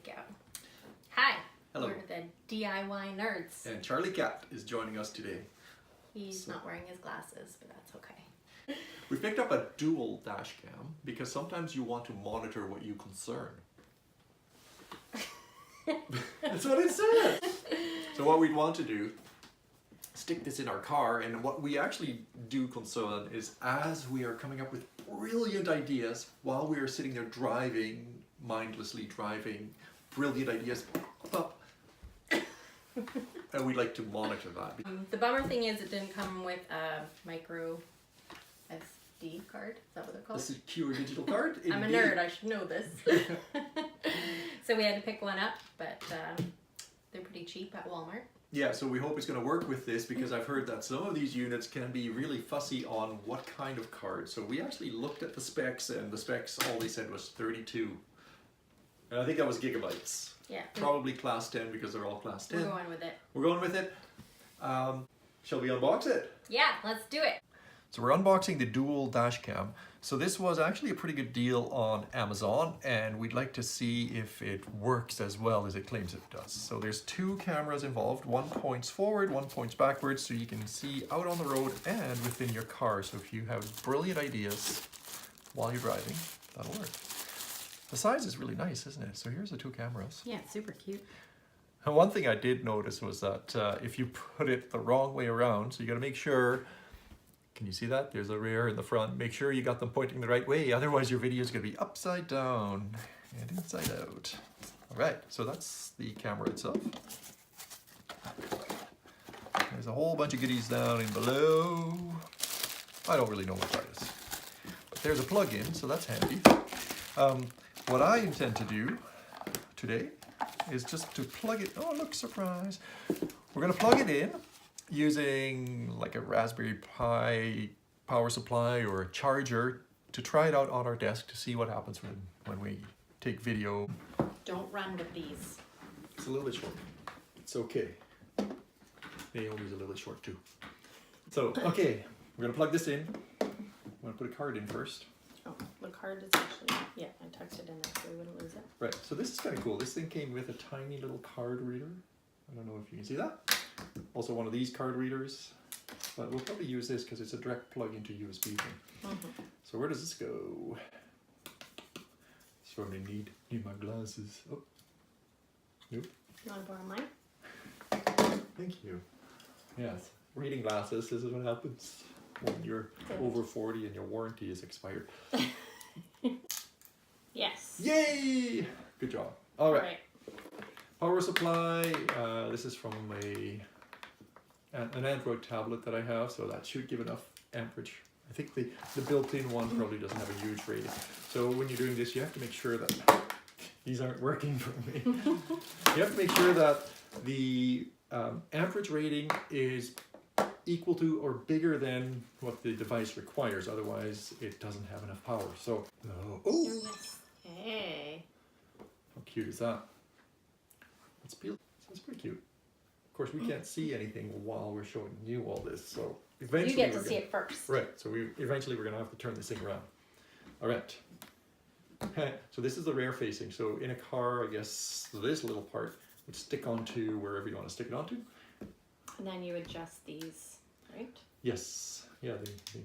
go. Hi. Hello. We're the DIY Nerds. And Charlie Cat is joining us today. He's not wearing his glasses, but that's okay. We picked up a dual dash cam because sometimes you want to monitor what you concern. That's what it says. So what we'd want to do, stick this in our car, and what we actually do concern is as we are coming up with brilliant ideas while we are sitting there driving, mindlessly driving, brilliant ideas pop up. And we'd like to monitor that. The bummer thing is it didn't come with a micro SD card. Is that what they're called? This is a secure digital card. I'm a nerd, I should know this. So we had to pick one up, but they're pretty cheap at Walmart. Yeah, so we hope it's going to work with this because I've heard that some of these units can be really fussy on what kind of card. So we actually looked at the specs, and the specs, all they said was 32. And I think that was gigabytes. Yeah. Probably class 10 because they're all class 10. We're going with it. We're going with it. Shall we unbox it? Yeah, let's do it. So we're unboxing the dual dash cam. So this was actually a pretty good deal on Amazon, and we'd like to see if it works as well as it claims it does. So there's two cameras involved. One points forward, one points backwards, so you can see out on the road and within your car. So if you have brilliant ideas while you're driving, that'll work. The size is really nice, isn't it? So here's the two cameras. Yeah, it's super cute. And one thing I did notice was that if you put it the wrong way around, so you got to make sure. Can you see that? There's a rear and the front. Make sure you got them pointing the right way, otherwise your video is going to be upside down and inside out. All right, so that's the camera itself. There's a whole bunch of goodies down in below. I don't really know what that is, but there's a plug-in, so that's handy. What I intend to do today is just to plug it. Oh, look, surprise. We're going to plug it in using like a Raspberry Pi power supply or a charger to try it out on our desk to see what happens when we take video. Don't run with these. It's a little bit short. It's okay. Naomi's a little bit short too. So, okay, we're gonna plug this in. I'm gonna put a card in first. Oh, the card is actually, yeah, I tucked it in there so we wouldn't lose it. Right, so this is kind of cool. This thing came with a tiny little card reader. I don't know if you can see that. Also one of these card readers, but we'll probably use this because it's a direct plug into USB thing. So where does this go? Sorry, need my glasses. Oh, nope. You want to borrow mine? Thank you. Yes, reading glasses, this is what happens when you're over 40 and your warranty is expired. Yes. Yay! Good job. All right. All right. Power supply, this is from an Android tablet that I have, so that should give enough amperage. I think the built-in one probably doesn't have a huge rating. So when you're doing this, you have to make sure that, these aren't working for me. You have to make sure that the amperage rating is equal to or bigger than what the device requires, otherwise it doesn't have enough power. So, oh! Hey. How cute is that? Let's peel. Sounds pretty cute. Of course, we can't see anything while we're showing you all this, so eventually you get to see it first. Right. So eventually we're going to have to turn this thing around. All right. So this is the rear facing. So in a car, I guess this little part would stick onto wherever you want to stick it onto. And then you adjust these, right? Yes. Yeah. They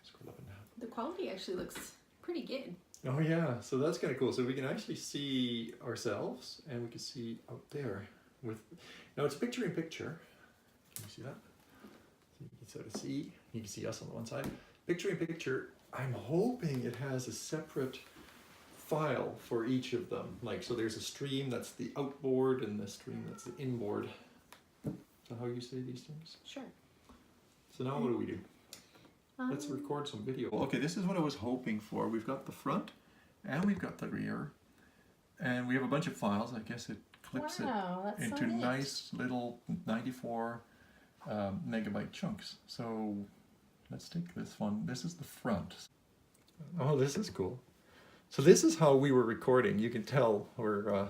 scroll up and down. The quality actually looks pretty good. Oh yeah. So that's kind of cool. So we can actually see ourselves, and we can see out there with. Now it's picture in picture. Can you see that? So you can sort of see. You can see us on the one side. Picture in picture. I'm hoping it has a separate file for each of them. Like, so there's a stream that's the outboard and the stream that's the inboard. Is that how you say these things? Sure. So now what do we do? Let's record some video. Okay, this is what I was hoping for. We've got the front and we've got the rear. And we have a bunch of files. I guess it clips it into so nice little 94 megabyte chunks. So let's take this one. This is the front. Oh, this is cool. So this is how we were recording. You can tell we're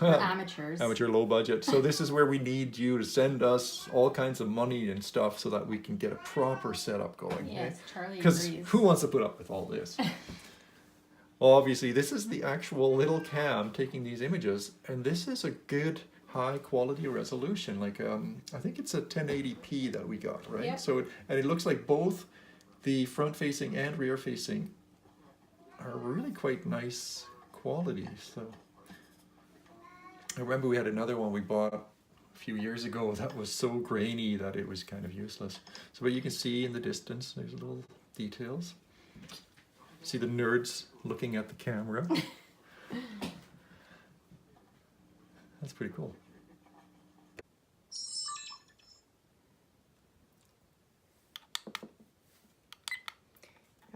amateurs. Amateur low budget. So this is where we need you to send us all kinds of money and stuff so that we can get a proper setup going. Yes, Charlie Because agrees. who wants to put up with all this? obviously this is the actual little cam taking these images, and this is a good high quality resolution. Like I think it's a 1080p that we got, right? Yep. So and it looks like both the front facing and rear facing are really quite nice quality. So I remember we had another one we bought a few years ago that was so grainy that it was kind of useless. So but you can see in the distance there's little details. See the nerds looking at the camera. That's pretty cool.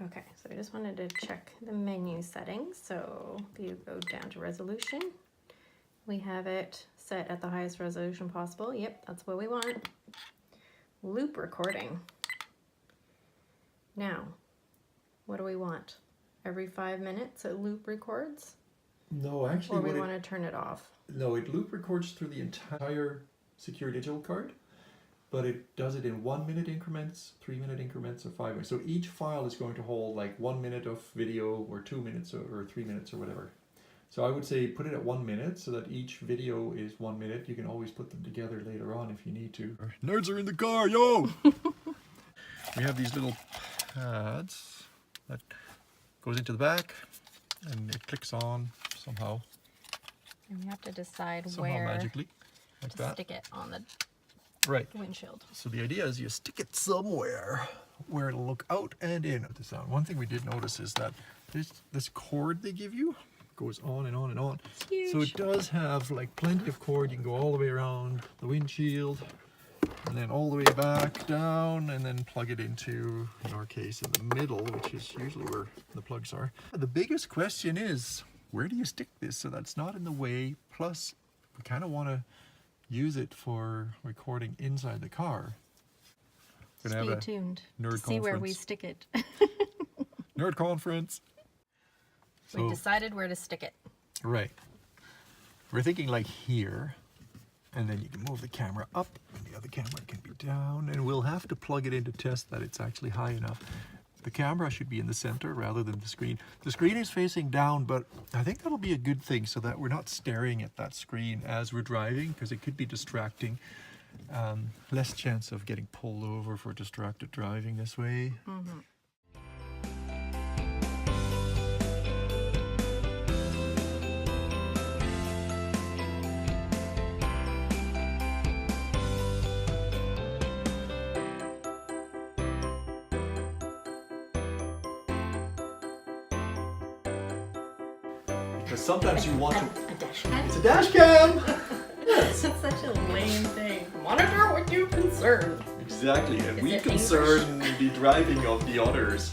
Okay, so I just wanted to check the menu settings. So if you go down to resolution, we have it set at the highest resolution possible. Yep, that's what we want. Loop recording. Now, what do we want? Every 5 minutes it loop records? No, actually, or we want to turn it off? No, it loop records through the entire secure digital card, but it does it in 1 minute increments, 3 minute increments, or 5 minutes. So each file is going to hold like 1 minute of video, or 2 minutes, or 3 minutes, or whatever. So I would say put it at 1 minute so that each video is 1 minute. You can always put them together later on if you need to. Nerds are in the car, yo! We have these little pads that goes into the back and it clicks on somehow. And we have to decide Somehow where magically, like to that. stick it on the Right. windshield. So the idea is you stick it somewhere where it'll look out and in at the sound. One thing we did notice is that this cord they give you goes on and on and on. It's huge. So it does have like plenty of cord. You can go all the way around the windshield and then all the way back down and then plug it into, in our case, in the middle, which is usually where the plugs are. The biggest question is, where do you stick this so that's not in the way? Plus, we kind of want to use it for recording inside the car. We're gonna Stay have a tuned nerd to see where we conference. stick it. Nerd conference. We decided where to stick it. Right. We're thinking like here, and then you can move the camera up, and the other camera can be down, and we'll have to plug it in to test that it's actually high enough. The camera should be in the center rather than the screen. The screen is facing down, but I think that'll be a good thing so that we're not staring at that screen as we're driving, because it could be distracting. Less chance of getting pulled over for distracted driving this way. Mm-hmm. Because sometimes you want to... A dash cam? It's a dash cam! It's such a lame thing. Monitor what you concern. Exactly, and Is we it concern the driving of the others.